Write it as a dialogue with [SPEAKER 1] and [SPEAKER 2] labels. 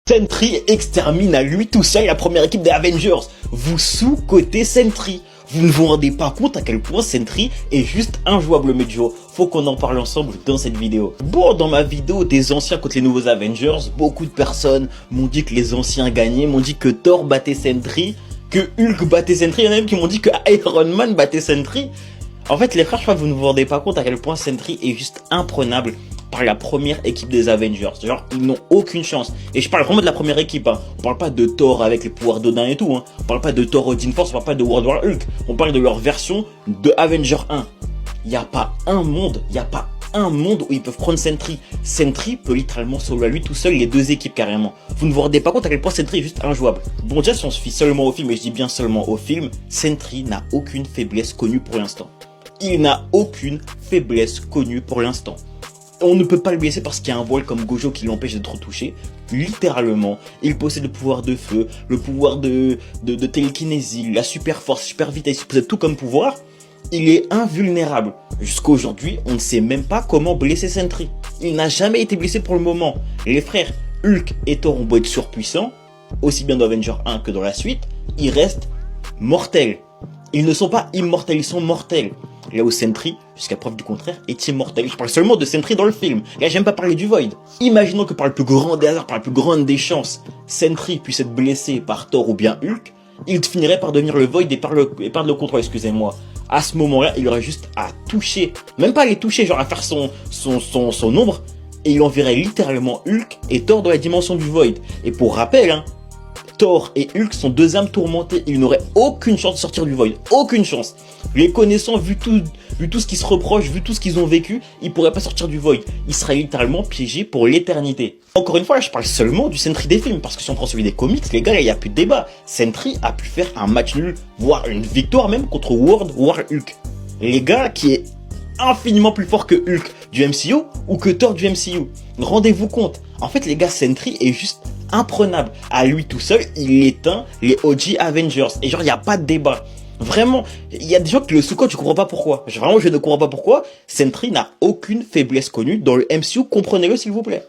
[SPEAKER 1] Sentry extermine à lui tout seul la première équipe des Avengers. Vous sous-cotez Sentry. Vous ne vous rendez pas compte à quel point Sentry est juste injouable, Medjo. Faut qu'on en parle ensemble dans cette vidéo. Bon, dans ma vidéo des anciens contre les nouveaux Avengers, beaucoup de personnes m'ont dit que les anciens gagnaient, m'ont dit que Thor battait Sentry, que Hulk battait Sentry. Il y en a même qui m'ont dit que Iron Man battait Sentry. En fait, les frères, je crois que vous ne vous rendez pas compte à quel point Sentry est juste imprenable par la première équipe des Avengers. Genre, ils n'ont aucune chance. Et je parle vraiment de la première équipe, hein. On parle pas de Thor avec les pouvoirs d'Odin et tout, hein. On parle pas de Thor Odin Force, on parle pas de World War Hulk. On parle de leur version de Avenger 1. Il n'y a pas un monde où ils peuvent prendre Sentry. Sentry peut littéralement solo à lui tout seul les deux équipes carrément. Vous ne vous rendez pas compte à quel point Sentry est juste injouable. Bon, déjà, si on se fie seulement au film, et je dis bien seulement au film, Sentry n'a aucune faiblesse connue pour l'instant. Il n'a aucune faiblesse connue pour l'instant. On ne peut pas le blesser parce qu'il y a un voile comme Gojo qui l'empêche d'être touché. Littéralement, il possède le pouvoir de feu, le pouvoir de télékinésie, la super force, super vitesse, il possède tout comme pouvoir. Il est invulnérable. Jusqu'à aujourd'hui, on ne sait même pas comment blesser Sentry. Il n'a jamais été blessé pour le moment. Les frères Hulk et Thor ont beau être surpuissants, aussi bien dans Avenger 1 que dans la suite, ils restent mortels. Ils ne sont pas immortels, ils sont mortels. Là où Sentry, jusqu'à preuve du contraire, est immortel. Je parle seulement de Sentry dans le film. Là, j'aime pas parler du Void. Imaginons que par le plus grand des hasards, par la plus grande des chances, Sentry puisse être blessé par Thor ou bien Hulk, il finirait par devenir le Void et perdre le contrôle, excusez-moi. À ce moment-là, il aurait juste à toucher, même pas à les toucher, genre à faire son ombre, et il enverrait littéralement Hulk et Thor dans la dimension du Void. Et pour rappel, hein, Thor et Hulk sont deux âmes tourmentées. Ils n'auraient aucune chance de sortir du Void. Aucune chance. Les connaissant, vu tout ce qui se reproche, vu tout ce qu'ils ont vécu, ils pourraient pas sortir du Void. Ils seraient littéralement piégés pour l'éternité. Encore une fois, là, je parle seulement du Sentry des films. Parce que si on prend celui des comics, les gars, il n'y a plus de débat. Sentry a pu faire un match nul, voire une victoire même contre World War Hulk. Les gars, qui est infiniment plus fort que Hulk du MCU ou que Thor du MCU. Rendez-vous compte. En fait, les gars, Sentry est juste imprenable. À lui tout seul, il éteint les OG Avengers. Et genre, il n'y a pas de débat. Vraiment, il y a des gens qui le sous-cotent, je comprends pas pourquoi. Vraiment, je ne comprends pas pourquoi. Sentry n'a aucune faiblesse connue dans le MCU, comprenez-le s'il vous plaît.